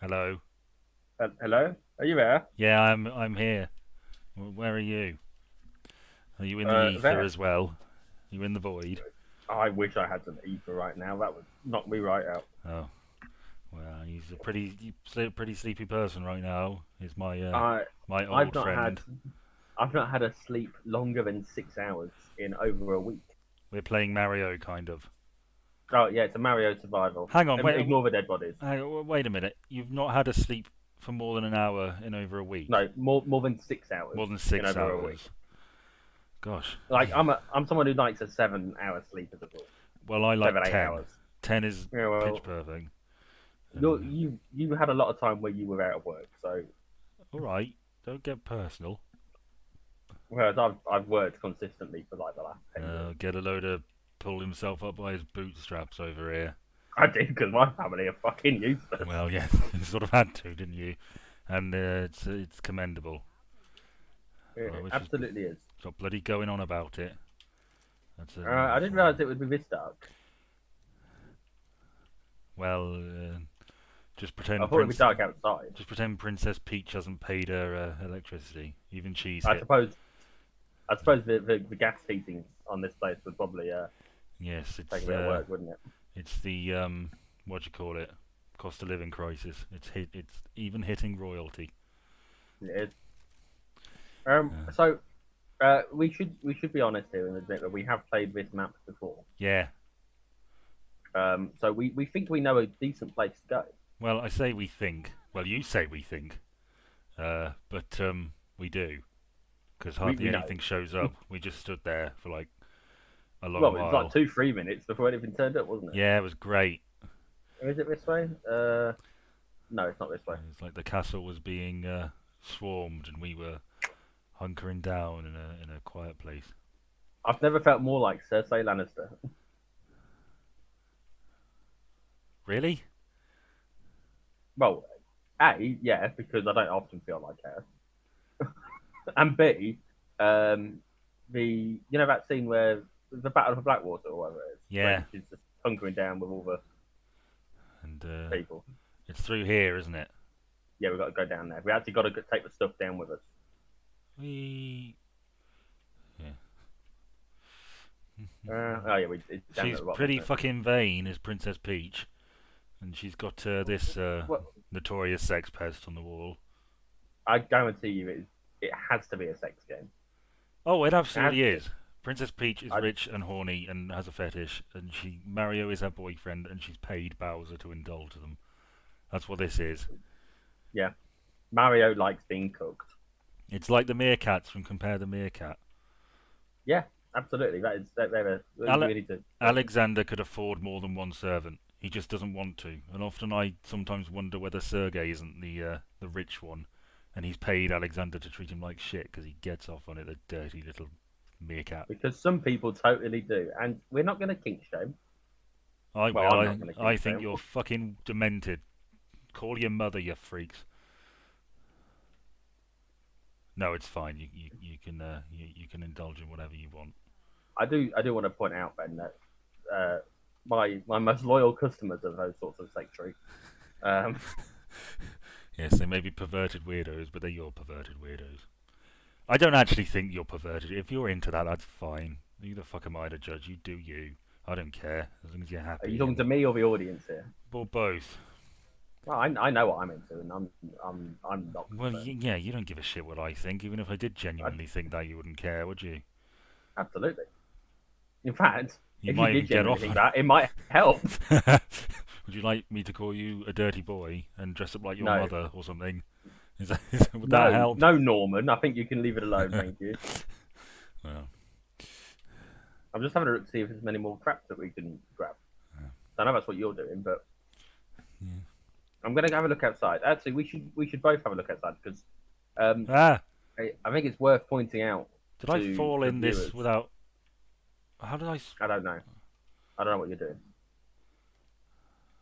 Hello. Hello? Are you there? Yeah, I'm here. Where are you? Are you in the ether There. as well? Are you in the void? I wish I had some ether right now. That would knock me right out. Oh, well, he's a pretty sleepy person right now. He's I my I've old not had friend. I've not had a sleep longer than 6 hours in over a week. We're playing Mario, kind of. Oh yeah, it's a Mario survival. Hang on, Ignore the dead bodies. wait a minute. You've not had a sleep for more than an hour in over a week. No, more than 6 hours More than in six over a week. hours. Gosh. Like I'm someone who likes a 7 hour sleep as a rule. Well, I like Seven, eight 10. hours. 10 is Yeah, pitch well, perfect. And you had a lot of time where you were out of work, so all right, don't get personal. whereas I've worked consistently for like the last 10 years. Get a load of pull himself up by his bootstraps over here. I did because my family are fucking useless. Well, yeah, you sort of had to, didn't you? And it's commendable. It Which is absolutely is. got bloody going on about it. I That's didn't realise it would be this dark. well, I thought it'd be dark outside. just pretend Princess Peach hasn't paid her electricity. Even she's I hit. suppose. I suppose the gas heating on this place would probably Yes, take a bit of work, wouldn't it? it's the what do you call it? Cost of living crisis. It's even hitting royalty. It is. Uh, So we should be honest here and admit that we have played this map before. yeah. So we think we know a decent place to go. Well, I say we think. Well, you say we think. But we do because hardly We know. anything shows up. We just stood there for like a long Well, it was like while. 2-3 minutes before anything turned up, wasn't it? Yeah, it was great. Or is it this way? No, it's not this way. It's like the castle was being swarmed, and we were hunkering down in a quiet place. I've never felt more like Cersei Lannister. Really? Well, A, yeah, because I don't often feel like her. And B, that scene where the Battle of Blackwater or whatever it is, Yeah. when she's just hunkering down with all the And people. it's through here, isn't it? Yeah, we've got to go down there. We actually got to take the stuff down with us. We. Yeah. Oh yeah, it's down at She's the bottom, pretty isn't it? fucking vain, is Princess Peach, and she's got this Well, notorious sex pest on the wall. I guarantee you, it has to be a sex game. Oh, it It has absolutely to be. is. Princess Peach is I, rich and horny and has a fetish, and Mario is her boyfriend, and she's paid Bowser to indulge them. That's what this is. yeah, Mario likes being cooked. It's like the meerkats from Compare the Meerkat. Yeah, absolutely. We Ale- need to. Alexander could afford more than one servant. He just doesn't want to, and often I sometimes wonder whether Sergei isn't the rich one, and he's paid Alexander to treat him like shit because he gets off on it, the dirty little meerkat. Because some people totally do, and we're not going to kink shame. I Well, will. I'm not going to I kink think shame. you're fucking demented. Call your mother, you freaks. No, it's fine. You can indulge in whatever you want. I do want to point out, Ben, that my most loyal customers are those sorts of secretary. Um, Yes, they may be perverted weirdos, but they're your perverted weirdos. I don't actually think you're perverted. If you're into that, that's fine. Who the fuck am I to judge? You do you. I don't care as long as you're are you happy. talking to And me or the audience here? well, both. Well, I know what I'm into, and I'm not Well, concerned. yeah, you don't give a shit what I think. Even if I did I, genuinely think that, you wouldn't care, would you? absolutely. In fact, You if you might even did get genuinely off think on that, it might help. it. Would you like me to call you a dirty boy and dress up like your No, mother or something? Would that no, help? no, Norman. I think you can leave it alone. Thank you. Well, I'm just having a look to see if there's many more crap that we can grab. I know that's what you're doing, but yeah. I'm gonna have a look outside. Actually, we should both have a look outside because um, Ah, I think it's worth pointing out did I to fall the in this viewers. without? How did I? I don't know. I don't know what you're doing.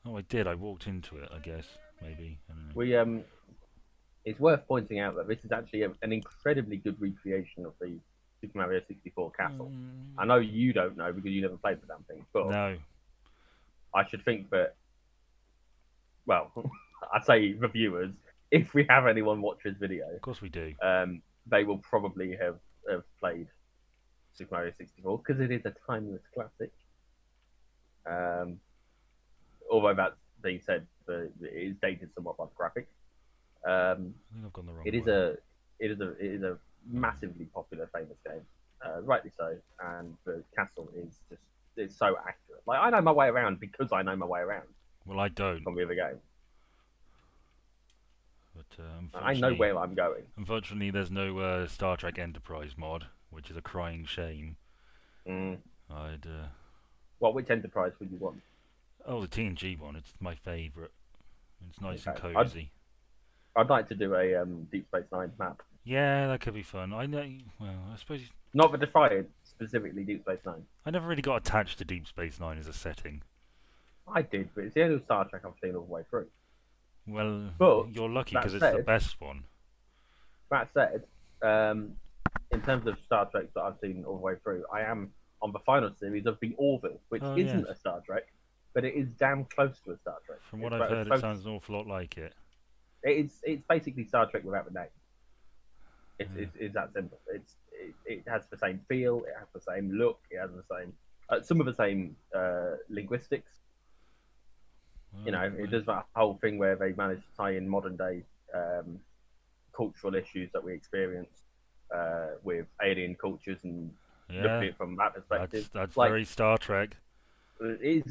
Oh, I did. I walked into it. I guess maybe. I don't know. We It's worth pointing out that this is actually an incredibly good recreation of the Super Mario 64 castle. I know you don't know because you never played the damn thing, but No. I should think that. Well, I say the viewers, if we have anyone watch this video, Of course we do. they will probably have played Super Mario 64 because it is a timeless classic. Um, although that's being said, it is dated somewhat by the graphics. I think I've gone the wrong It is way. a massively popular, famous game, rightly so, and the castle is just it's so accurate. Like I know my way around because I know my way around Well, I don't. from the other game. But I know where I'm going. unfortunately, there's no Star Trek Enterprise mod, which is a crying shame. Mm. I'd Which Enterprise would you want? oh, the TNG one. It's my favourite. It's nice and Okay, cozy. I'd like to do a Deep Space Nine map, Yeah, that could be fun. I know. Well, I suppose not for Defiant, specifically Deep Space Nine. I never really got attached to Deep Space Nine as a setting. I did, but it's the only Star Trek I've seen all the way through. Well, But you're lucky that because it's the said, best one. that said, um, in terms of Star Trek that I've seen all the way through, I am on the final series of the Orville, which Oh yes. isn't a Star Trek, but it is damn close to a Star Trek. From It's what I've about as heard, it close. sounds an awful lot like it. It's basically Star Trek without the name. Yeah. It's that simple. It has the same feel, it has the same look, it has the same some of the same linguistics. You know, it does that whole thing where they manage to tie in modern day cultural issues that we experience with alien cultures and looking at Yeah, it from that perspective. that's Like very Star Trek. it is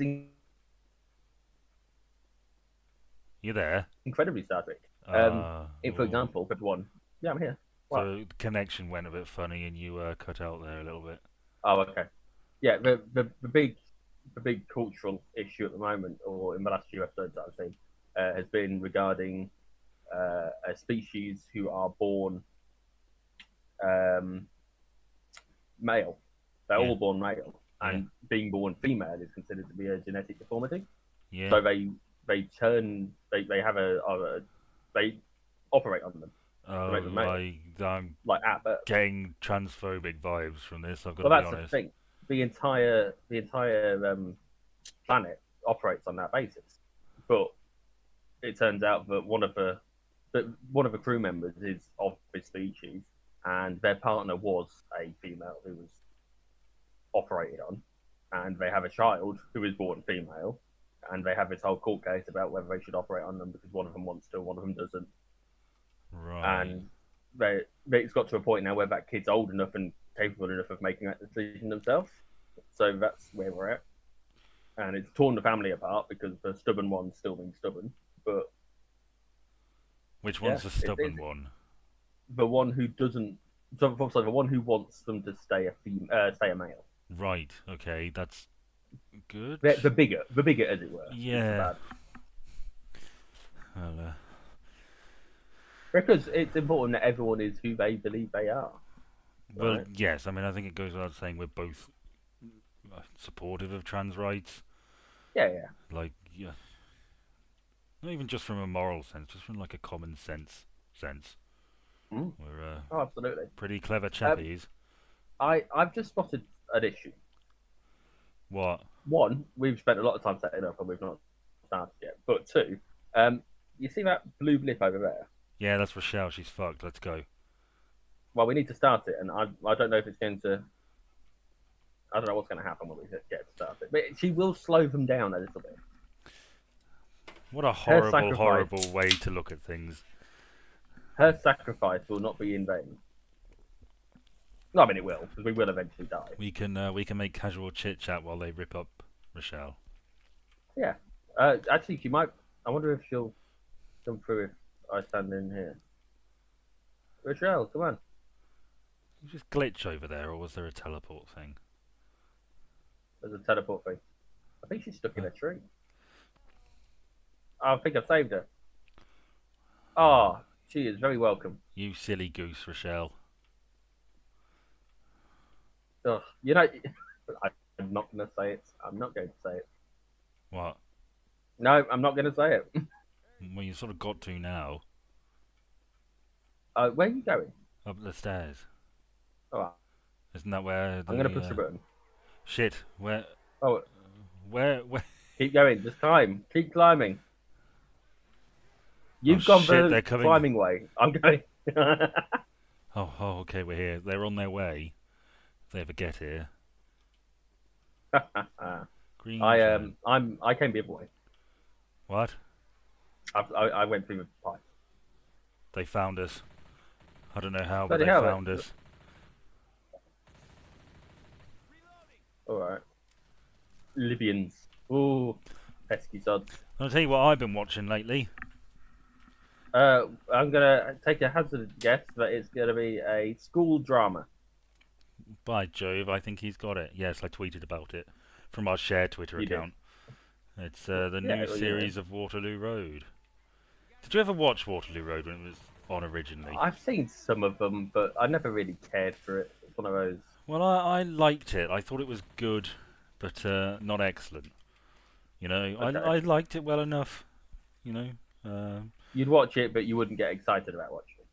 You there? incredibly Star Trek. For Oh. example, but one, yeah, I'm here. What? So the connection went a bit funny, and you cut out there a little bit. Oh, okay. Yeah, the big cultural issue at the moment, or in the last few episodes that I've seen, has been regarding a species who are born um, male. They're Yeah, all born male, yeah, and being born female is considered to be a genetic deformity. yeah. So they have they operate on them to make Oh, them male, I'm like at birth. getting transphobic vibes from this. I've got Well, to be that's the honest. thing. The entire planet operates on that basis, but it turns out that one of the crew members is of this species, and their partner was a female who was operated on, and they have a child who is born female, and they have this whole court case about whether they should operate on them because one of them wants to, one of them doesn't, Right. and it's got to a point now where that kid's old enough and capable enough of making that decision themselves. So that's where we're at, and it's torn the family apart because the stubborn one's still being stubborn, but Which yeah, one's the stubborn one? the one who doesn't. So the one who wants them to stay a male. Right. Okay, that's good. The bigger, as it were. Is the Yeah. bad. Well, Because it's important that everyone is who they believe they are. well, Right? yes. I mean, I think it goes without saying we're both supportive of trans rights. Yeah, yeah. Like, yeah, not even just from a moral sense, just from like a common sense. Mm. We're Oh, absolutely. pretty clever Um, chappies. I've just spotted an issue. What? One, we've spent a lot of time setting up and we've not started yet. But two, you see that blue blip over there? Yeah, that's Rochelle. She's fucked. Let's go. Well, we need to start it, and I don't know if it's going to. I don't know what's going to happen when we get to start it, but she will slow them down a little bit. What a Her horrible, sacrifice, horrible way to look at things. her sacrifice will not be in vain. No, I mean it will, because we will eventually die. We can make casual chit chat while they rip up Rochelle. Yeah. Actually, she might. I wonder if she'll come through if I stand in here. Rochelle, come on. You just glitch over there, or was there a teleport thing? There's a teleport thing. I think she's stuck in a tree. I think I've saved her. Oh, she is very welcome. You silly goose, Rochelle. Ugh, you know, I'm not going to say it. I'm not going to say it. What? No, I'm not going to say it. Well, you sort of got to now. Where are you going? Up the stairs. All right, Isn't that where the... I'm going to push the button. Shit. Where... Oh, Where... keep going. Just climb. Keep climbing. Oh You've gone shit, the they're coming. climbing way. I'm going. Oh, okay, we're here. They're on their way. If they ever get here. Green giant. I came the other way. What? I went through the pipe. They found us. I don't know how, but Bloody they hell! found us. All right. Libyans. Ooh, pesky sods. I'll tell you what I've been watching lately. I'm gonna take a hazardous guess that it's gonna be a school drama. By Jove, I think he's got it. Yes, I tweeted about it from our shared Twitter You did. account. It's the Yeah, new well, series of Waterloo Road. Did you ever watch Waterloo Road when it was on originally? I've seen some of them, but I never really cared for it. It's one of those. Well, I liked it. I thought it was good, but not excellent. You know, Okay. I liked it well enough. You know, um, You'd watch it, but you wouldn't get excited about watching it.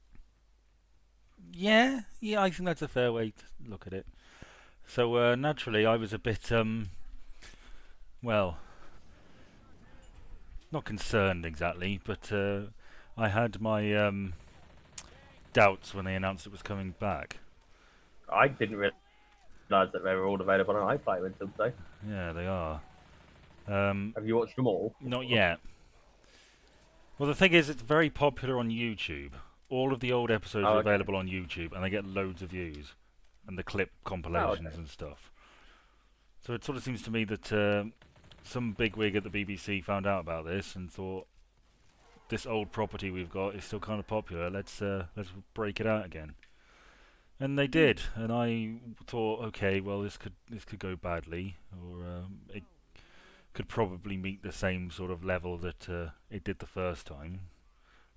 yeah, yeah. I think that's a fair way to look at it. So naturally, I was a bit well, not concerned exactly, but I had my doubts when they announced it was coming back. I didn't realise that they were all available on iPlayer until today. Yeah, they are. Have you watched them all? Not yet. Well, the thing is, it's very popular on YouTube. All of the old episodes Oh, are okay. available on YouTube, and they get loads of views, and the clip compilations and stuff. So it sort of seems to me that some bigwig at the BBC found out about this and thought, this old property we've got is still kind of popular. Let's break it out again. And they did, and I thought, okay, well, this could go badly, or it could probably meet the same sort of level that it did the first time.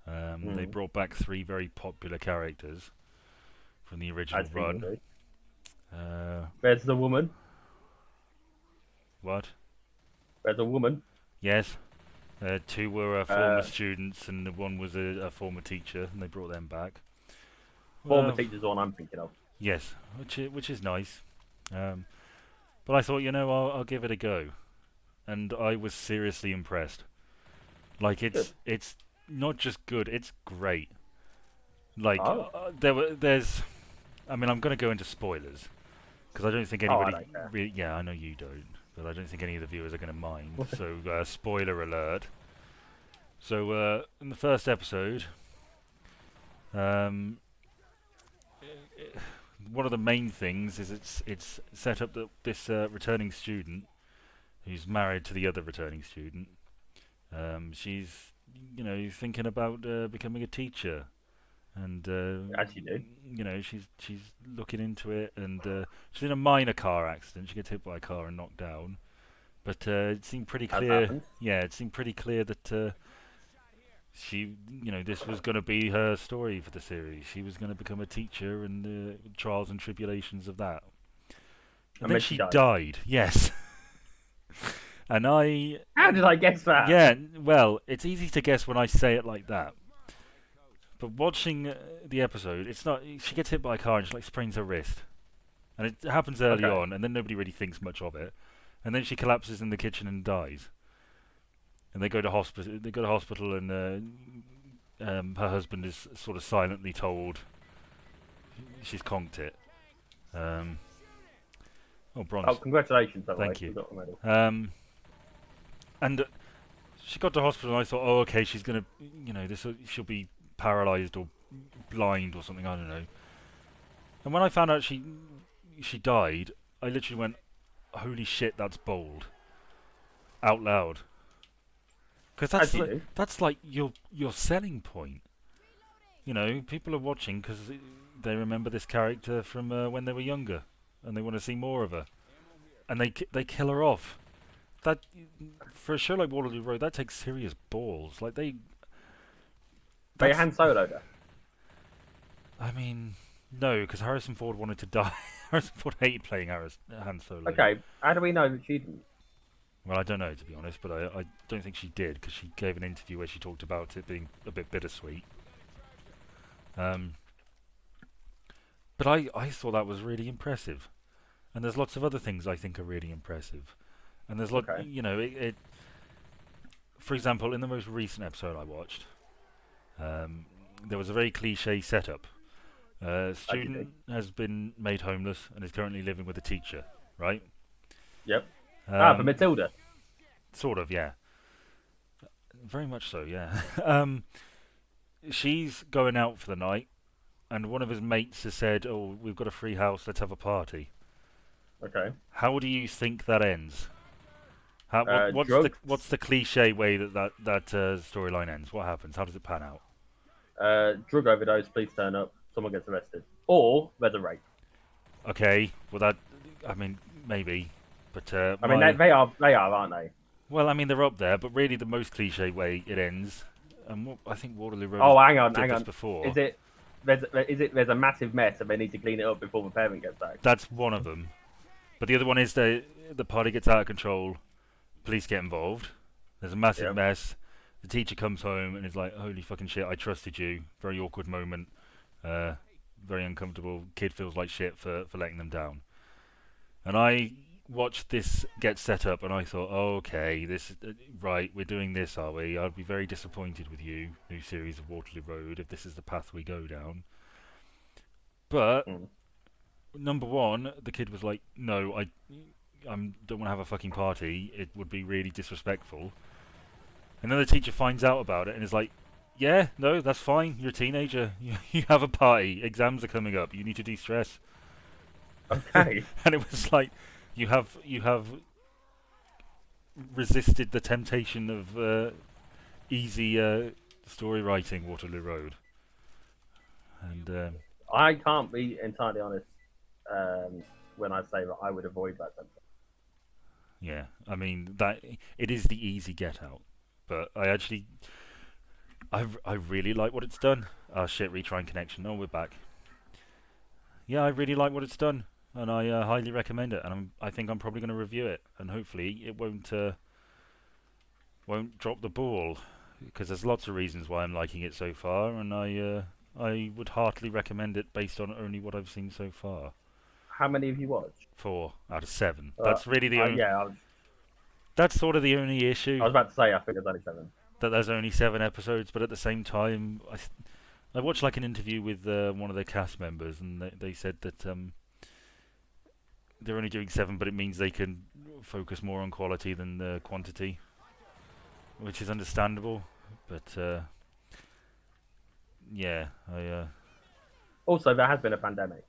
They brought back 3 very popular characters from the original As run. people do. Uh, There's the woman. what? There's a woman. Yes. 2 were former students, and 1 was a former teacher, and they brought them back. Former teacher's the one I'm thinking of. Yes, which is nice. But I thought, I'll give it a go, and I was seriously impressed. Like it's not just good; it's great. Like there's, I mean, I'm going to go into spoilers because I don't think anybody. don't care. Yeah, I know you don't, but I don't think any of the viewers are going to mind. So, spoiler alert. So, in the first episode, one of the main things is it's set up that this returning student, who's married to the other returning student, she's thinking about becoming a teacher, and As you do. she's looking into it, and she's in a minor car accident. She gets hit by a car and knocked down, but it seemed pretty clear. Yeah, it seemed pretty clear that she, this was going to be her story for the series. She was going to become a teacher, and the trials and tribulations of that. And then she died. Yes. And I... How did I guess that? Yeah, well, it's easy to guess when I say it like that. But watching the episode, it's not... She gets hit by a car and she sprains her wrist. And it happens early on, and then nobody really thinks much of it. And then she collapses in the kitchen and dies. And they go to hospital. And her husband is sort of silently told she's conked it. Bronze. Oh, congratulations! Thank you. And she got to hospital, and I thought, oh, okay, she's gonna, she'll be paralysed or blind or something. I don't know. And when I found out she died, I literally went, holy shit, that's bold. Out loud. Because that's like your selling point. People are watching because they remember this character from when they were younger, and they want to see more of her, and they kill her off. That, for a show like Waterloo Road, that takes serious balls. Like they Han Solo'd her. I mean, no, because Harrison Ford wanted to die. Harrison Ford hated playing Han Solo. Okay, how do we know that she didn't? Well, I don't know, to be honest, but I don't think she did, because she gave an interview where she talked about it being a bit bittersweet. But I thought that was really impressive. And there's lots of other things I think are really impressive. And there's for example, in the most recent episode I watched, There was a very cliche setup. As you do. Student has been made homeless and is currently living with a teacher, right? Yep. For Um, Matilda. sort of, yeah. Very much so, yeah. She's going out for the night, and one of his mates has said, "Oh, we've got a free house. Let's have a party." Okay. How do you think that ends? Drugs. What's the cliche way that storyline ends? What happens? How does it pan out? Drug overdose. Please turn up. Someone gets arrested. Or there's a rape. Okay, well that, I mean, maybe, but I mean, they are, aren't they? well, I mean they're up there, but really the most cliche way it ends, and I think Waterloo Road Oh, hang on, did hang this on. before. Is it? There's a massive mess and they need to clean it up before the parent gets back. That's one of them, but the other one is the party gets out of control. Police get involved. There's a massive Yep. mess. The teacher comes home and is like, "Holy fucking shit! I trusted you." Very awkward moment. Uh, very uncomfortable. Kid feels like shit for letting them down. And I watched this get set up, and I thought, oh, okay, this right, we're doing this, are we? I'd be very disappointed with you, new series of Waterloo Road, if this is the path we go down. But Mm. number one, the kid was like, no, I don't want to have a fucking party. It would be really disrespectful. And then the teacher finds out about it and is like, yeah, no, that's fine. You're a teenager. You have a party. Exams are coming up. You need to de-stress. Okay. And it was like, you have resisted the temptation of easy story writing, Waterloo Road. And I can't be entirely honest when I say that I would avoid that temptation. yeah, I mean that it is the easy get out, but I really like what it's done. Ah shit, retrying connection. Oh, we're back. Yeah, I really like what it's done, and I highly recommend it. And I think I'm probably going to review it, and hopefully it won't drop the ball, because there's lots of reasons why I'm liking it so far, and I would heartily recommend it based on only what I've seen so far. How many have you watched? 4 out of 7. Uh, That's really the only. yeah, That's sort of the only issue, I was about to say I think there's only 7. that there's only 7 episodes. But at the same time, I watched like an interview with one of the cast members, and they said that they're only doing 7, but it means they can focus more on quality than the quantity, which is understandable. But yeah, Also, there has been a pandemic.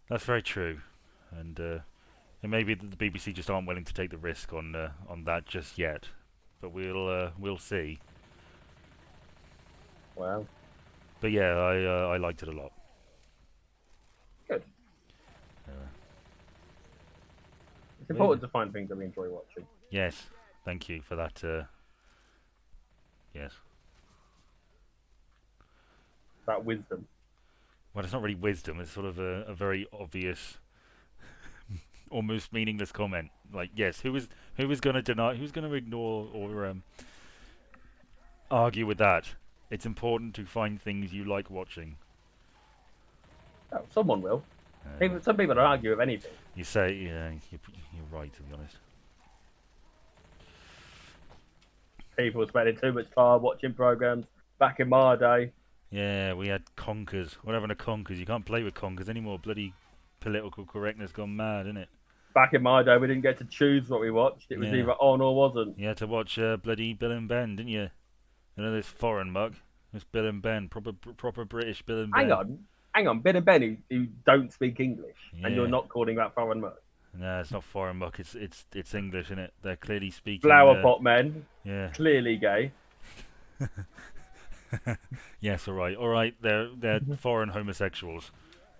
that's very true, and it may be that the BBC just aren't willing to take the risk on that just yet. But we'll see. Well, But yeah, I liked it a lot. good. Uh, It's important to find things that we enjoy watching. yes, thank you for that. Yes. That wisdom. Well, it's not really wisdom. It's sort of a very obvious, almost meaningless comment. Like, yes, who is going to deny? Who's going to ignore or argue with that? It's important to find things you like watching. Oh, someone will. Some people don't argue with anything. You say, yeah, you're right, to be honest. People spending too much time watching programs back in my day. Yeah, we had conkers. We're having a conkers. You can't play with conkers anymore. Bloody political correctness gone mad, isn't it? Back in my day, we didn't get to choose what we watched. It was Yeah. either on or wasn't. You had to watch bloody Bill and Ben, didn't you? You know this foreign mug. It's Bill and Ben, proper British Bill and Ben. Hang on. Bill and Ben who don't speak English, and Yeah. you're not calling that foreign much. No, it's not foreign muck. It's English, isn't it? They're clearly speaking. Flower pot men, Yeah. clearly gay. Yes. All right. They're foreign homosexuals.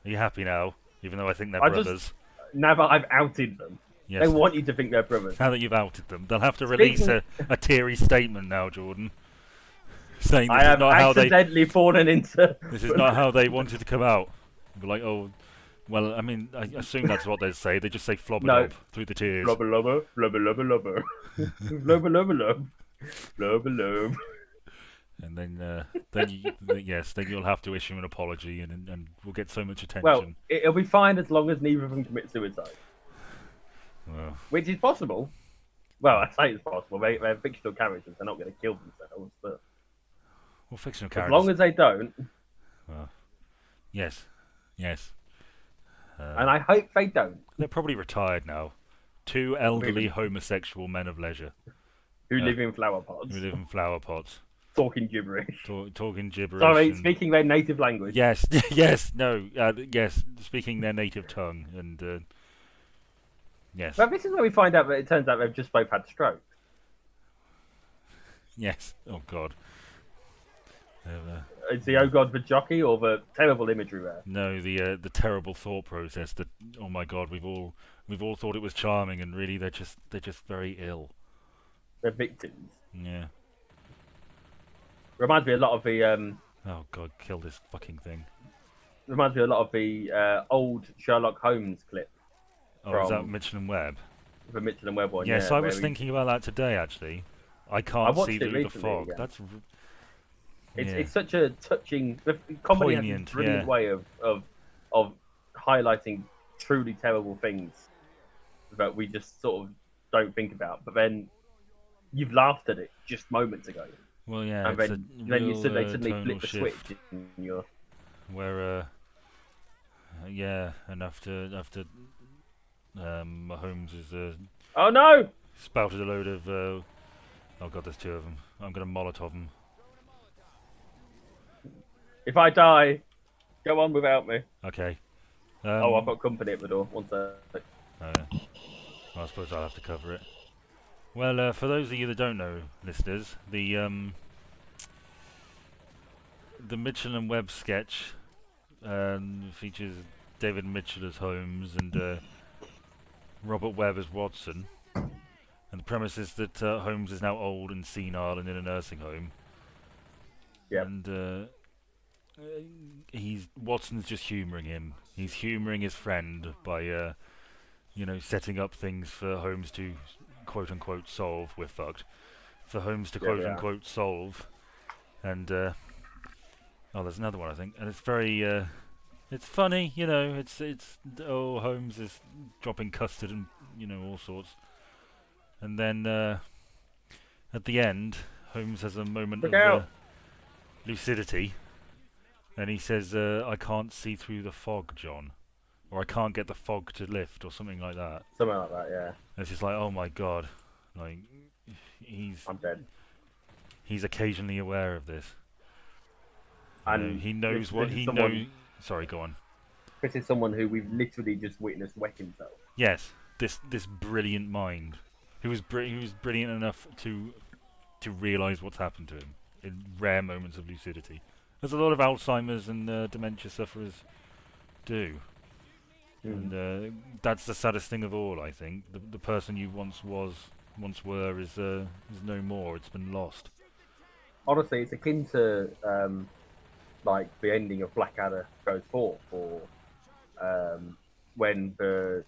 Are you happy now? Even though I think they're I brothers. Now that I've outed them, Yes. they want you to think they're brothers. Now that you've outed them, they'll have to release a teary statement now, Jordan, saying I this is have not how they. accidentally fallen into. This is not how they wanted to come out. Be like, oh, well, I mean, I assume that's what they say. They just say flobber through the tears. Blubber lubber, blubber lubber lubber, blubber lubber lub, blubber lub. And then then you'll have to issue an apology, and we'll get so much attention. Well, it'll be fine as long as neither of them commit suicide, Well, which is possible. Well, I say it's possible. They're fictional characters. They're not going to kill themselves, but Well, fictional As characters. long as they don't, Well, yes, yes. and I hope they don't, They're probably retired now. Two elderly homosexual men of leisure who live in flower who pots, live in flower pots, talking gibberish. talking gibberish Sorry, and speaking their native language. yes, yes, no, yes, speaking their native tongue and yes, But this is where we find out that it turns out they've just both had strokes. yes. Oh God. Is the oh god the jockey or the terrible imagery there? No, the terrible thought process that oh my God, we've all thought it was charming and really they're just very ill. They're victims. Yeah. Reminds me a lot of the Oh God, kill this fucking thing. reminds me a lot of the old Sherlock Holmes clip Oh, is that from Mitchell and Webb? the Mitchell and Webb one. Yes, Yeah, I was thinking about that today actually. I can't watched see it through the recently fog. again. That's It's such a touching. The comedy has Poignant, a brilliant yeah. way of highlighting truly terrible things that we just sort of don't think about. But then you've laughed at it just moments ago, Well, yeah, and it's a then real they suddenly tonal flip the shift switch in your. where yeah, and after Holmes has Oh no! spouted a load of oh God, there's two of them. I'm gonna Molotov them. If I die, go on without me. Okay. Oh, I've got company at the door. One sec. I suppose I'll have to cover it. Well, for those of you that don't know, listeners, the Mitchell and Webb sketch features David Mitchell as Holmes and Robert Webb as Watson. And the premise is that Holmes is now old and senile and in a nursing home. Yep. And Watson's just humouring him. He's humouring his friend by setting up things for Holmes to quote unquote solve. We're fucked. For Holmes to quote unquote solve. And oh, there's another one I think, and it's very it's funny, it's Holmes is dropping custard and all sorts. And then at the end, Holmes has a moment of lucidity, and he says, "I can't see through the fog, John," or "I can't get the fog to lift," or something like that. Something like that, yeah. And it's just like, oh my God, like I'm dead. He's occasionally aware of this. And he knows what he knows. Sorry, go on. This is someone who we've literally just witnessed wet himself. Yes, this brilliant mind, who was brilliant enough to realise what's happened to him in rare moments of lucidity. There's a lot of Alzheimer's and dementia sufferers do, and that's the saddest thing of all. I think the person you once were is no more. It's been lost. Honestly, it's akin to like the ending of Blackadder Goes Forth, or when the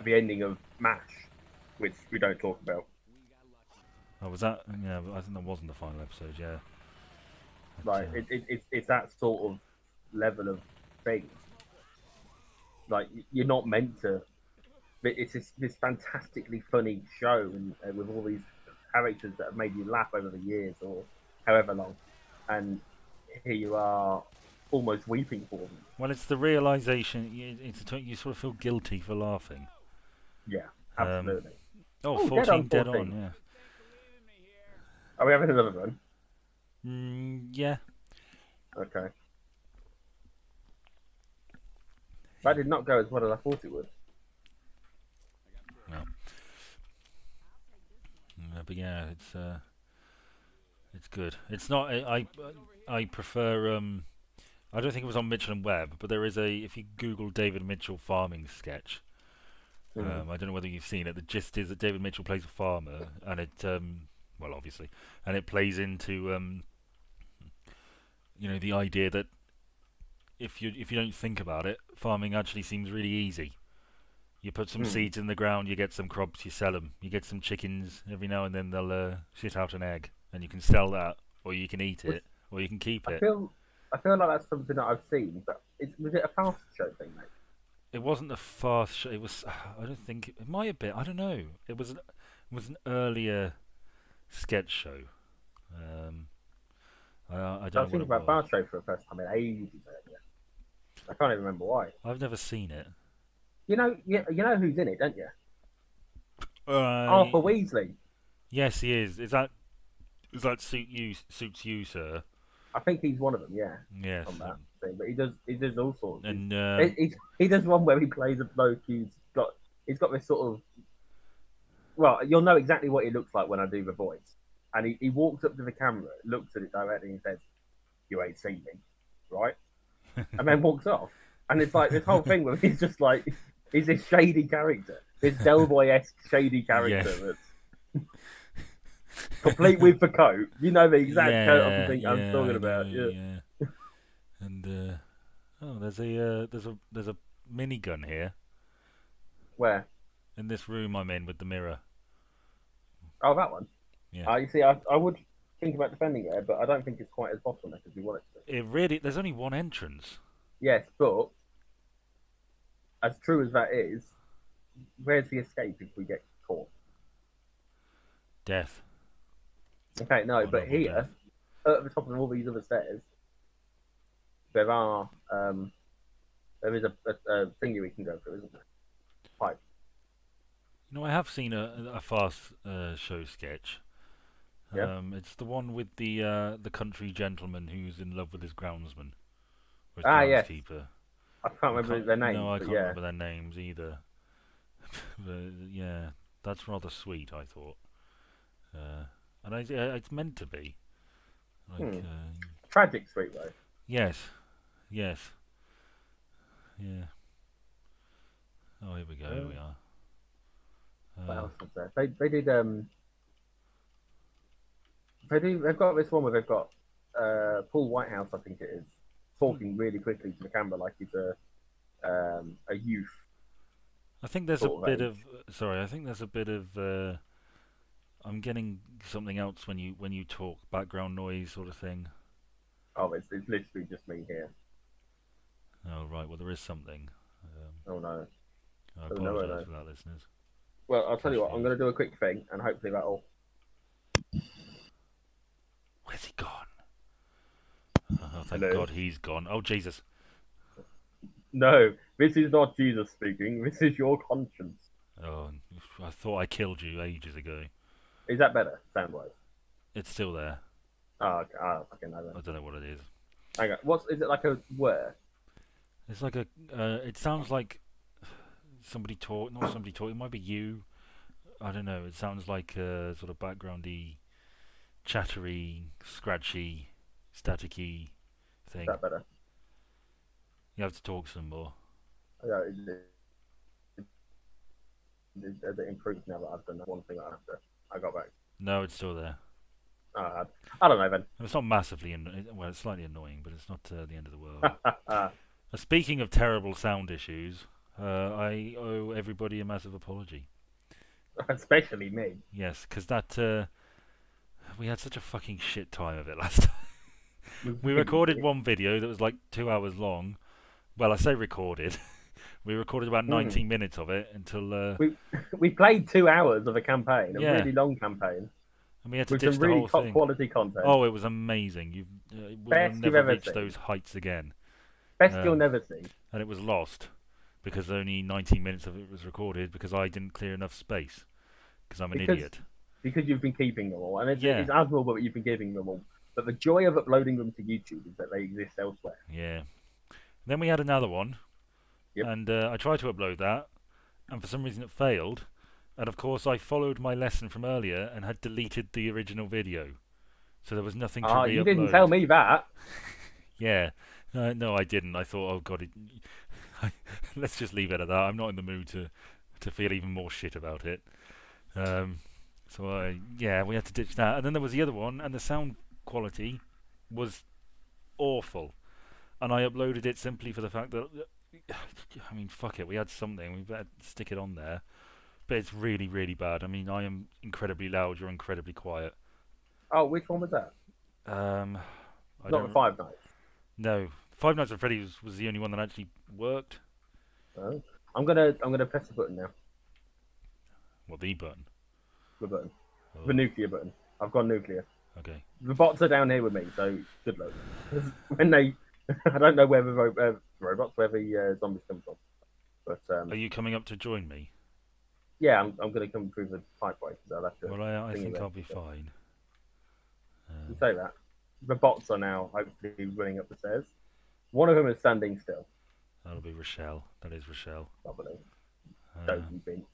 ending of MASH, which we don't talk about. Oh, was that? Yeah, I think that wasn't the final episode. Yeah. Like it's that sort of level of thing. Like you're not meant to. But it's this fantastically funny show, and with all these characters that have made you laugh over the years or however long, and here you are, almost weeping for them. Well, it's the realization. You sort of feel guilty for laughing. Yeah, absolutely. 14 dead on. Yeah. Are we having another run? Yeah. Okay. That did not go as well as I thought it would. No. But yeah, it's good. It's not. I prefer. I don't think it was on Mitchell and Webb, but there is if you Google David Mitchell farming sketch. I don't know whether you've seen it. The gist is that David Mitchell plays a farmer, and it well, obviously, and it plays into the idea that if you don't think about it, farming actually seems really easy. You put some seeds in the ground, you get some crops, you sell them. You get some chickens every now and then. They'll shit out an egg, and you can sell that, or you can eat it, or you can keep it. I feel like that's something that I've seen, but was it a fast show thing, mate? It wasn't a fast show. It was. I don't think it might have been. I don't know. It was an earlier sketch show. I I don't was know what thinking it about was. Bar Show for the first time in ages earlier. I can't even remember why. I've never seen it. You know who's in it, don't you? Uh, Arthur Weasley. yes, he is. Is that suits you, sir? I think he's one of them. Yeah, Yes. on that thing. But he does all sorts. And He does one where he plays a bloke he's got this sort of, well, you'll know exactly what he looks like when I do the voice. And he walks up to the camera, looks at it directly, and says, "You ain't seen me, right?" And then walks off. And it's like this whole thing where he's just like, he's this shady character, this Del Boy esque shady yes. character that's complete with the coat. You know the exact coat I'm Yeah, talking I know. about. Yeah. Yeah. And oh, there's a minigun here Where? in this room I'm in with the mirror. Oh, that one. Yeah. You see, I would think about defending it, but I don't think it's quite as bottleneck as we want it to be. It really. There's only one entrance. Yes, but as true as that is, where's the escape if we get caught? Death. Okay, no, but Honorable here, death. at the top of all these other stairs, there are there is a thingy we can go through, isn't there? Pipe. You know, I have seen a fast show sketch. Yeah. It's the one with the country gentleman who's in love with his groundsman or his Yes. groundskeeper. I can't remember their names. No, I but can't yeah. remember their names either. But yeah, that's rather sweet, I thought. And it's meant to be. Like, Tragic sweet though. yes, yes, yeah. Oh, here we go. Here we are. What else was there? They did they've got this one where they've got Paul Whitehouse, I think it is, talking really quickly to the camera like he's a youth. I think there's a sort of bit age. of. Sorry, I think there's a bit of. I'm getting something else when you talk, background noise sort of thing. Oh, it's literally just me here. Oh right, well there is something. Oh no. I Oh, no, apologise no. for that, listeners. Well, I'll tell you what, I'm Confused. going to do a quick thing, and hopefully that'll. Where's he gone? Oh, thank Hello. God he's gone. Oh Jesus. No, this is not Jesus speaking. This is your conscience. Oh, I thought I killed you ages ago. Is that better, sound wise? It's still there. Oh, okay. I don't fucking know then. I don't know what it is. Hang on. Is it like a where? It's like a. It sounds like somebody talk. Not somebody talk. It might be you. I don't know. It sounds like a sort of backgroundy, chattery, scratchy, staticky Is thing. that better? You have to talk some more. Yeah, has it improved now that I've done that one thing I got back? No, it's still there. I don't know then. It's not massively. Well, it's slightly annoying, but it's not the end of the world. Speaking of terrible sound issues, I owe everybody a massive apology. Especially me. Yes, because we had such a fucking shit time of it last time. We recorded one video that was like 2 hours long. Well, I say recorded. We recorded about 19 minutes of it until. We played 2 hours of a campaign, a Yeah. really long campaign, And we had to with ditch some the really whole top thing. quality content. Oh, it was amazing. We'll Best you've never ever reach seen. those heights again. Best you'll never see. And it was lost because only 19 minutes of it was recorded because I didn't clear enough space because I'm an idiot. Because you've been keeping them all, and it's admirable that you've been keeping them all. But the joy of uploading them to YouTube is that they exist elsewhere. Yeah. Then we had another one, Yep. and I tried to upload that, and for some reason it failed. And of course, I followed my lesson from earlier and had deleted the original video, so there was nothing to re-upload. You didn't tell me that. Yeah. No, I didn't. I thought, oh god, let's just leave it at that. I'm not in the mood to feel even more shit about it. So we had to ditch that. And then there was the other one, and the sound quality was awful. And I uploaded it simply for the fact that, I mean, fuck it, we had something, we better stick it on there. But it's really, really bad. I mean, I am incredibly loud, you're incredibly quiet. Oh, which one was that? Not the Five Nights. No, Five Nights at Freddy's was the only one that actually worked. Oh. I'm gonna press the button now. What, the button? The button. Oh. The nuclear button. I've gone nuclear. Okay. The bots are down here with me, so good luck. When they, I don't know where the robots, where the zombies come from, but Are you coming up to join me? yeah, I'm going to come through the pipeway because I'll have to Well, I thingy think there. I'll be fine. You say that. The bots are now hopefully running up the stairs. One of them is standing still. That'll be Rochelle. That is Rochelle. Probably. Uh, Dozy Vince.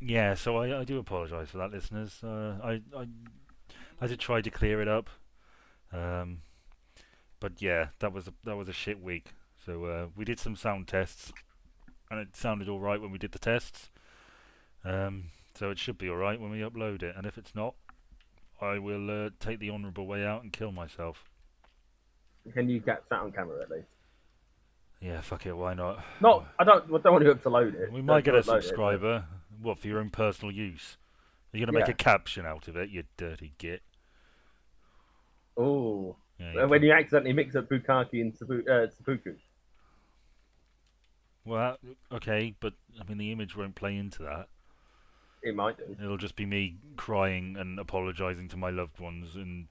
yeah, so I do apologise for that, listeners. I did try to clear it up, um, but yeah, that was a shit week. So we did some sound tests, and it sounded all right when we did the tests. So it should be all right when we upload it. And if it's not, I will take the honourable way out and kill myself. Can you get that on camera at least? Yeah, fuck it. Why not? No, I don't want you to load it. We might Don't get a upload it. But... subscriber. What, for your own personal use? Are you gonna make Yeah. a caption out of it? You dirty git. Oh. Yeah, When you accidentally mix up Bukaki and Seppuku. well, okay, but I mean the image won't play into that. It might do. It'll just be me crying and apologising to my loved ones, and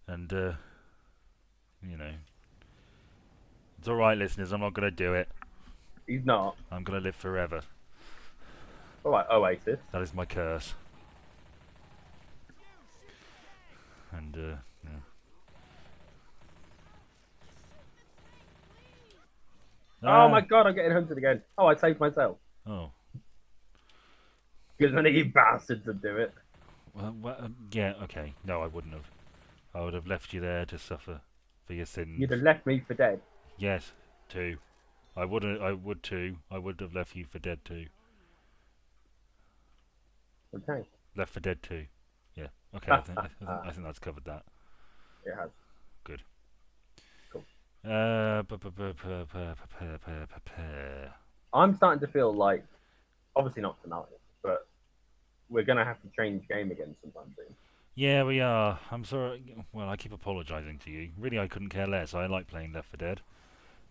you know, it's all right, listeners. I'm not gonna do it. He's not. I'm gonna live forever. All right, Oasis. That is my curse. And yeah. Oh my god, I'm getting hunted again. Oh, I saved myself. Oh. Because none of you bastards would do it. Well, yeah, okay. No, I wouldn't have. I would have left you there to suffer for your sins. You'd have left me for dead. Yes, too. I would too. I would have left you for dead too. Okay. Left for dead too. Yeah. Okay. I think that's covered that. It has. Good. Cool. I'm starting to feel like, obviously not tonight, but we're going to have to change game again sometime soon. Yeah, we are. I'm sorry. Well, I keep apologising to you. Really, I couldn't care less. I like playing Left 4 Dead.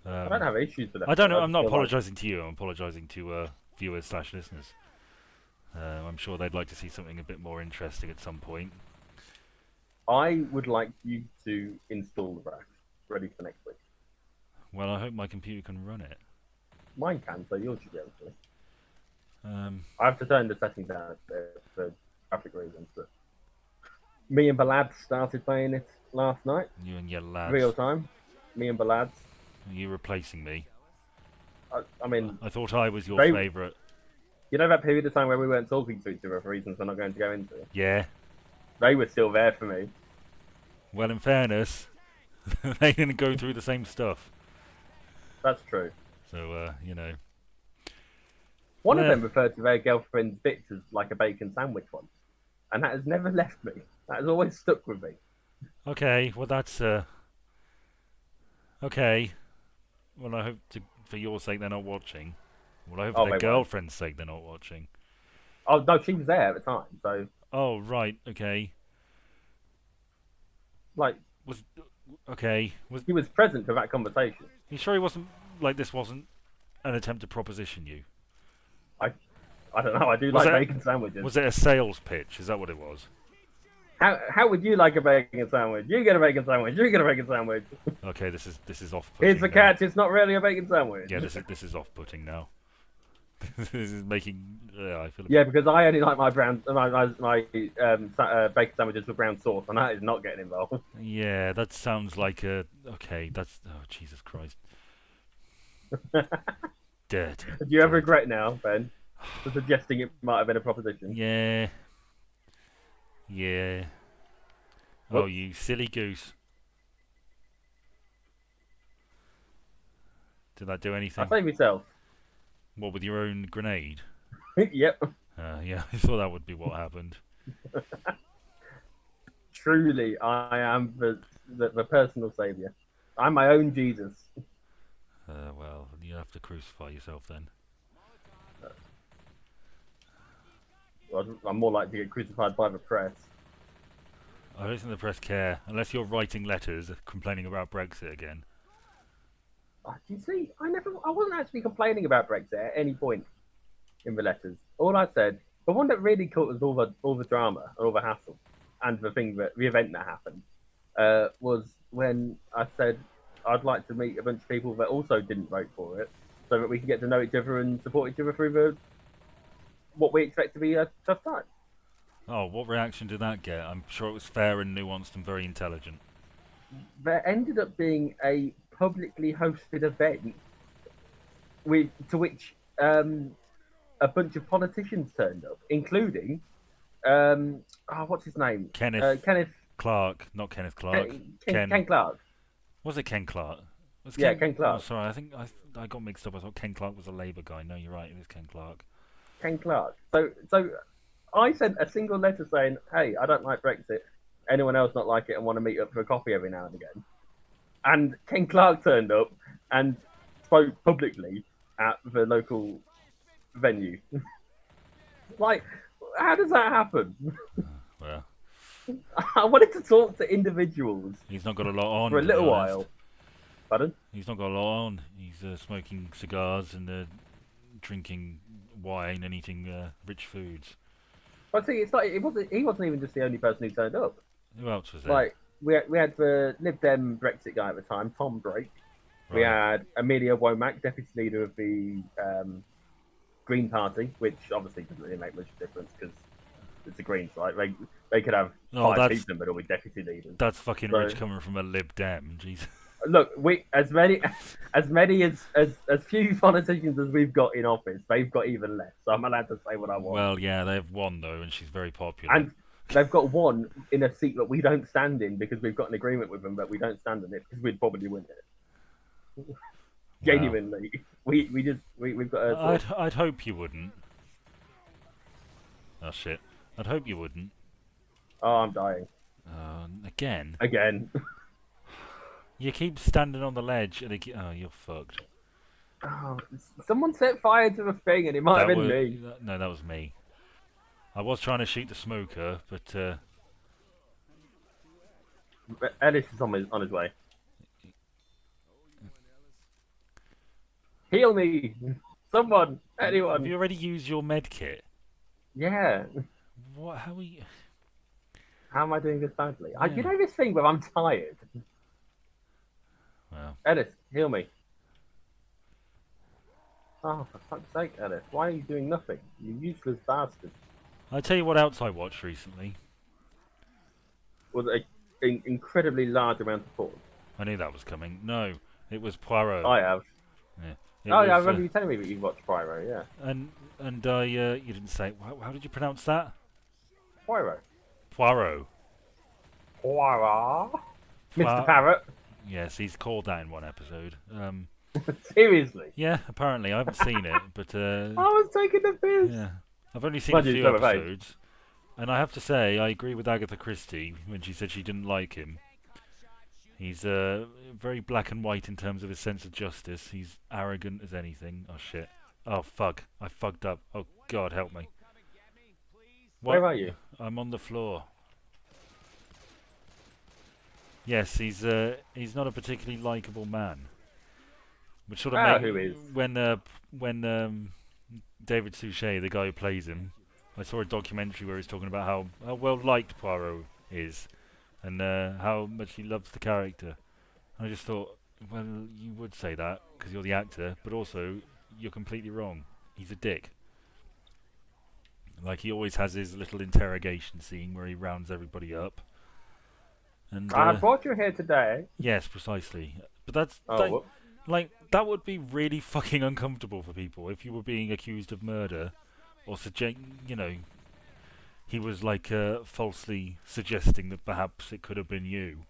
I don't have issues with that. I don't know. I'm just not feel like- apologising to you. I'm apologising to viewers/listeners. I'm sure they'd like to see something a bit more interesting at some point. I would like you to install the rack ready for next week. Well, I hope my computer can run it. Mine can, so yours should be able to. Um, I have to turn the settings down for graphic reasons. But me and Balad started playing it last night, you and your lads. real time. Me and Balad. Are you replacing me? I mean, I thought I was your they- favourite. you know that period of time where we weren't talking to each other for reasons we're not going to go into? Yeah. They were still there for me. Well, in fairness, they didn't go through the same stuff. That's true. So, you know. One of Yeah. them referred to their girlfriend's bits as like a bacon sandwich once. And that has never left me. That has always stuck with me. Okay, well, that's, okay. Well, I hope for your sake they're not watching. Well, I hope Oh, for they their won't. girlfriend's sake they're not watching. Oh, no, she was there at the time. So, Oh, right, okay. like, Okay. he was present for that conversation. You sure he wasn't, like, this wasn't an attempt to proposition you? I don't know. I do Was like it- bacon sandwiches. Was it a sales pitch? Is that what it was? How would you like a bacon sandwich? You get a bacon sandwich. You get a bacon sandwich. Okay, this is off-putting. Here's the now. catch. It's not really a bacon sandwich. Yeah, this is off-putting now. This is making. Yeah, I feel. Yeah, because I only like my bacon sandwiches with brown sauce, and that is not getting involved. Yeah, that sounds like a. Okay, that's. Oh, Jesus Christ. Dirty. Do you ever regret now, Ben, for suggesting it might have been a proposition? Yeah. Yeah. Oh, Whoops. you silly goose. Did that do I anything? say myself. What, with your own grenade? Yep. Yeah, I thought that would be what happened. Truly, I am the personal savior. I'm my own Jesus. Well, you have to crucify yourself then. I'm more likely to get crucified by the press. I don't think the press care, unless you're writing letters complaining about Brexit again. You see, I wasn't actually complaining about Brexit at any point in the letters. All I said the one that really caught us all the drama, all the hassle, and the event that happened was when I said I'd like to meet a bunch of people that also didn't vote for it, so that we can get to know each other and support each other through what we expect to be a tough time. Oh, what reaction did that get? I'm sure it was fair and nuanced and very intelligent. There ended up being a publicly hosted event to which a bunch of politicians turned up, including what's his name? Kenneth Kenneth Clark, not Kenneth Clark. Ken Clark. Was it Ken Clark? Was Yeah, Ken? Ken Oh, Clark. sorry. I think I got mixed up. I thought Ken Clark was a Labour guy. No, you're right. It is Ken Clark. Ken Clark. So I sent a single letter saying, "Hey, I don't like Brexit. Anyone else not like it and want to meet up for a coffee every now and again?" And Ken Clark turned up and spoke publicly at the local venue. Like, how does that happen? Well, I wanted to talk to individuals he's not got a lot on for a to be little honest. while. Pardon? He's not got a lot on. He's smoking cigars and drinking wine and eating rich foods. But see, it's like he wasn't even just the only person who turned up. Who else was there? Like we had the Lib Dem Brexit guy at the time, Tom Drake. We Right. had Amelia Womack, deputy leader of the Green Party, which obviously doesn't really make much difference because it's the Greens, right? They could have Oh, five people, but all be deputy leaders. That's fucking So- rich coming from a Lib Dem. Jeez. Look, we as many as few politicians as we've got in office, they've got even less. So I'm allowed to say what I want. Well, yeah, they have one though, and she's very popular. And they've got one in a seat that we don't stand in because we've got an agreement with them that we don't stand in it because we'd probably win it. Genuinely, we've got a. I'd hope you wouldn't. Oh shit. I'd hope you wouldn't. Oh, I'm dying Again. again. You keep standing on the ledge, and oh, you're fucked. Oh, someone set fire to the thing, and it might have been me. No, that was me. I was trying to shoot the smoker, but Ellis is on his way. Heal me, someone, anyone. have you already used your med kit? Yeah. What? How are you? How am I doing this badly? Yeah. You know this thing where I'm tired. Well, Ellis, heal me. Oh, for fuck's sake, Ellis. Why are you doing nothing? You useless bastard. I tell you what else I watched recently. Was an incredibly large amount of force. I knew that was coming. No, it was Poirot. I have. Yeah. Yeah, I remember you telling me that you watched Pyro, yeah. And you didn't say. How did you pronounce that? Pyro. Poirot. Poirot? Mr. Parrot? Yes, he's called that in one episode. Seriously? Yeah, apparently I haven't seen it, but I was taking the piss. yeah, I've only seen Mind a you, few so have I. episodes, and I have to say I agree with Agatha Christie when she said she didn't like him. He's very black and white in terms of his sense of justice. He's arrogant as anything. Oh shit! Oh fuck! I fucked up. Oh God, help me! Where are you? I'm on the floor. Yes, he's not a particularly likable man. Which sort of who is? when David Suchet, the guy who plays him, I saw a documentary where he's talking about how well liked Poirot is, and how much he loves the character. And I just thought, well, you would say that because you're the actor, but also you're completely wrong. He's a dick. Like he always has his little interrogation scene where he rounds everybody up. And I brought you here today. yes, precisely. But that's Oh, like that would be really fucking uncomfortable for people if you were being accused of murder, or he was like falsely suggesting that perhaps it could have been you.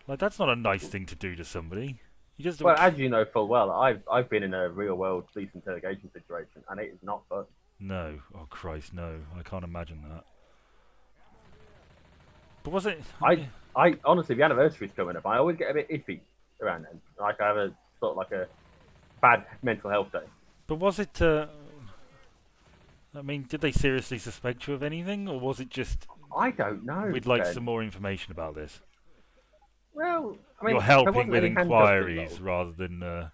Like that's not a nice thing to do to somebody. You just well, as you know full well, I've been in a real world police interrogation situation, and it is not fun. no. Oh Christ, no! I can't imagine that. But was it? I honestly, the anniversary's coming up. I always get a bit iffy around then. Like I have a sort of like a bad mental health day. But was it? I mean, did they seriously suspect you of anything, or was it just I don't know. we'd like Ben. some more information about this? Well, I mean, You're there helping wasn't with any handcuffs inquiries involved. rather than.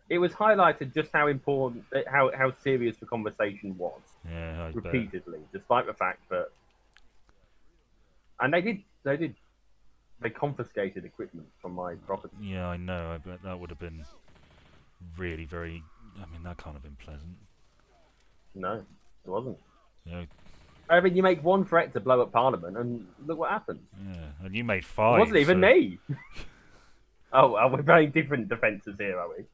it was highlighted just how important, how serious the conversation was Yeah, I bet. repeatedly, despite the fact that, and they confiscated equipment from my property. Yeah, I know. I bet that would have been really very. I mean, that can't have been pleasant. No, it wasn't. You know, I mean, you make one threat to blow up Parliament, and look what happens. yeah, and you made It 5. wasn't even So me. Oh, we're playing different defences here, are we?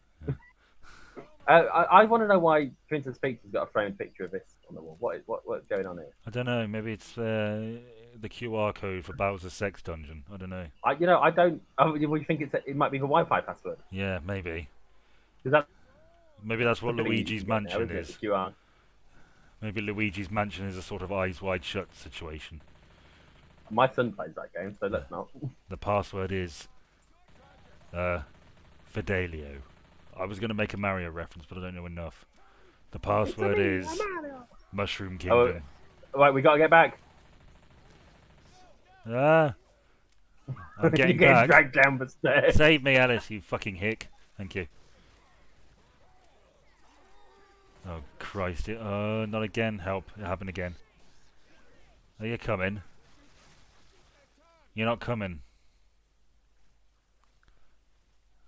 I want to know why Princess Peach has got a framed picture of this on the wall. What's going on here? I don't know. Maybe it's the QR code for Bowser's sex dungeon. I don't know. I don't. Oh, we think it might be the Wi-Fi password Yeah, maybe. because Maybe that's what that's pretty easy Luigi's to get now, mansion isn't it? is. The QR. Maybe Luigi's mansion is a sort of eyes wide shut situation. My son plays that game, so Yeah. let's not. The password is Fidelio. I was going to make a Mario reference, but I don't know enough. The password is Mushroom Kingdom. Right, we gotta get back. Ah, I'm You're getting getting back. dragged down the stairs. Save me, Alice, you fucking hick. Thank you. Oh, Christ. Not again. Help. It happened again. Are you coming? You're not coming.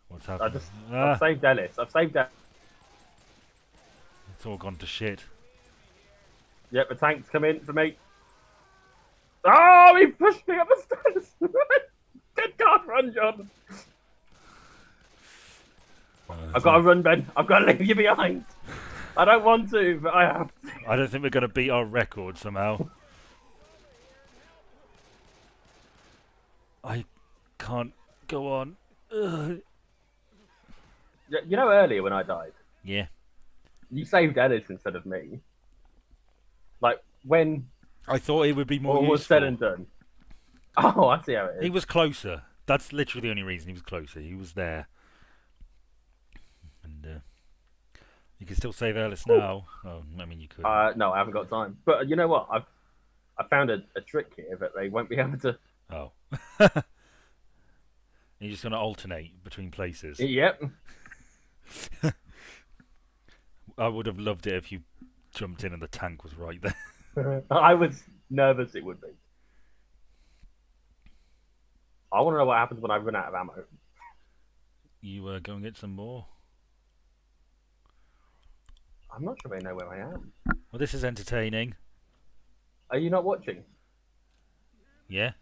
What's happening? I've saved Ellis. I've saved Ellis. It's all gone to shit. Yep, the tank's come in for me. Oh, he pushed me up the stairs. Good God, run, John. I've got to run, Ben. I've got to leave you behind. I don't want to, but I have to. I don't think we're going to beat our record somehow. I can't go on. Ugh. You know, earlier when I died, Yeah. you saved Ellis instead of me. Like, when I thought it would be more all useful. was said and done. Oh, I see how it is. He was closer. That's literally the only reason he was closer. He was there. And you can still save Alice now. Oh, I mean, you could. No, I haven't got time. But you know what? I found a trick here that they won't be able to. Oh. You're just going to alternate between places. Yep. I would have loved it if you jumped in and the tank was right there. I was nervous it would be. I want to know what happens when I run out of ammo. You go and get some more? I'm not sure they know where I am. Well, this is entertaining. Are you not watching? Yeah?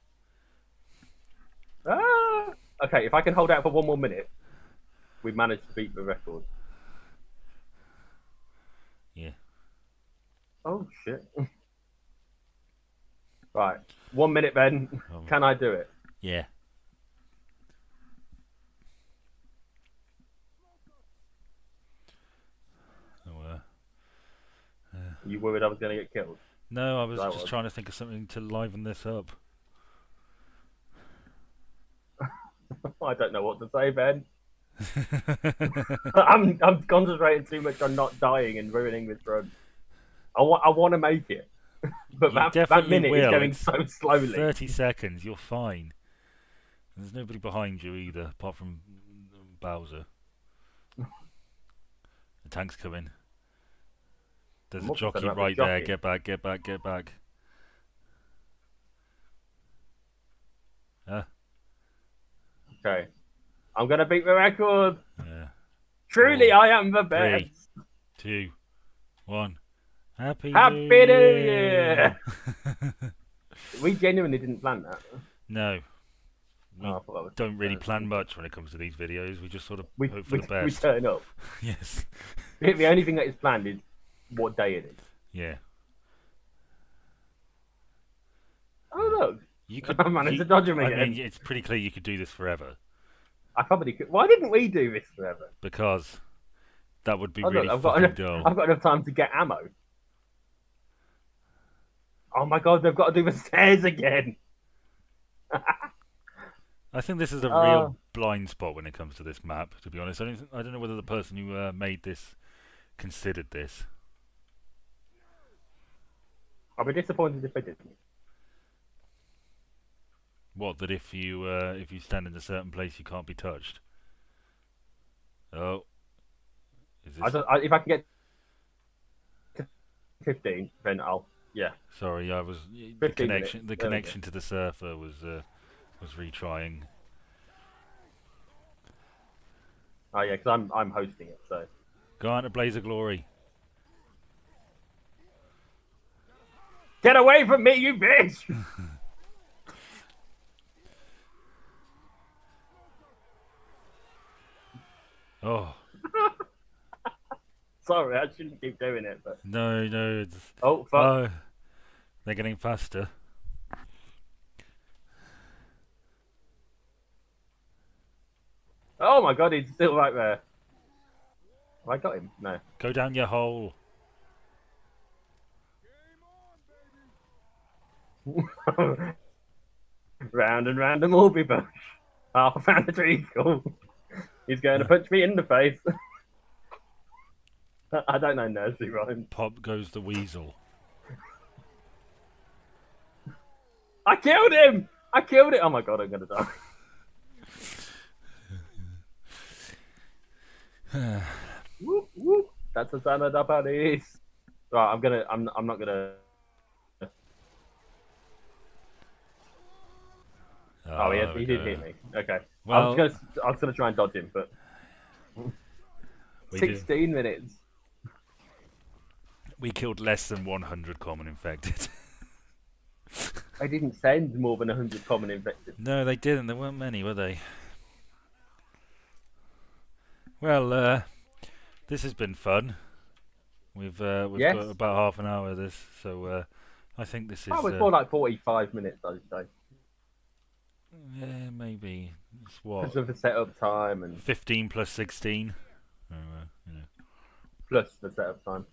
Ah! Okay, if I can hold out for one more minute, we've managed to beat the record. Yeah. Oh, shit. Right. 1 minute, Ben. Can I do it? Yeah. Are you worried I was going to get killed? No, I was just trying to think of something to liven this up. I don't know what to say, Ben. I'm concentrating too much on not dying and ruining this run. I want to make it, but that minute is going so slowly. 30 seconds, you're fine. There's nobody behind you either, apart from Bowser. The tank's coming. There's a jockey right there. Get back, get back, get back. Okay. I'm going to beat the record. Yeah. Truly, I am the best. 3, 2, 1. Happy New Year! We genuinely didn't plan that. No. We don't really plan much when it comes to these videos. We just sort of hope for the best. We turn up. Yes. The only thing that is planned is what day it is. Yeah. Oh, look. You could manage to dodge him again. I mean, it's pretty clear you could do this forever. I probably could. Why didn't we do this forever? Because that would be really fucking dull. I've got enough time to get ammo. Oh my god, they've got to do the stairs again. I think this is a real blind spot when it comes to this map, to be honest. I don't know whether the person who made this considered this. I'll be disappointed if they didn't. What, that if you stand in a certain place you can't be touched? Oh. Is this? If I can get to 15, then I'll yeah, Sorry, I was 15 minutes. the There we go. connection to the surfer was retrying. Oh yeah, because I'm hosting it, so Go on to Blaze of Glory. get away from me, you bitch! Oh Sorry, I shouldn't keep doing it, but no, no, it's oh fuck! oh they're getting faster. Oh my god, he's still right there. Have I got him? No. Go down your hole. Round and round the Mulberry Bush. Oh, I found a treacle. He's going to punch me in the face. I don't know nursery rhymes. Pop goes the weasel. I killed him! I killed it! Oh my god, I'm gonna die. Whoop, whoop. That's the sound of the police. Right, I'm not gonna. Oh, Oh, there we he did go. hit me. Okay. Well, I was gonna try and dodge him, but we did. 16 minutes. We killed less than 100 common infected. I didn't send more than 100 common infected. No, they didn't. There weren't many, were they? Well, this has been fun. We've Yes. got about half an hour of this, so I think this is Oh, it's more like 45 minutes, I'd say. yeah, maybe it's what Because of the setup time and 15 plus 16. You know, plus the setup time.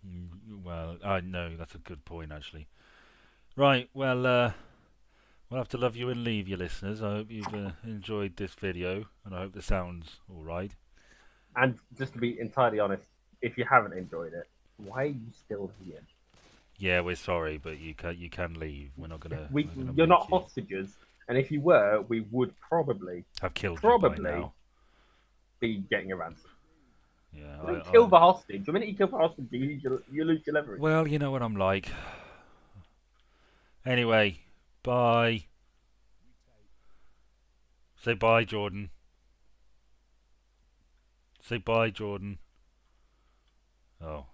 well, I know that's a good point actually. Right, well, we'll have to love you and leave you, listeners. I hope you've enjoyed this video, and I hope the sound's all right. And just to be entirely honest, if you haven't enjoyed it, why are you still here? Yeah, we're sorry, but you can leave. We're not gonna. We're gonna You're make not you hostages, and if you were, we would probably have killed you by now. be getting a ransom. Yeah, You don't kill the hostage. The minute you kill the hostage, you lose your leverage. well, you know what I'm like. Anyway, bye. Say bye, Jordan. Say bye, Jordan. Oh.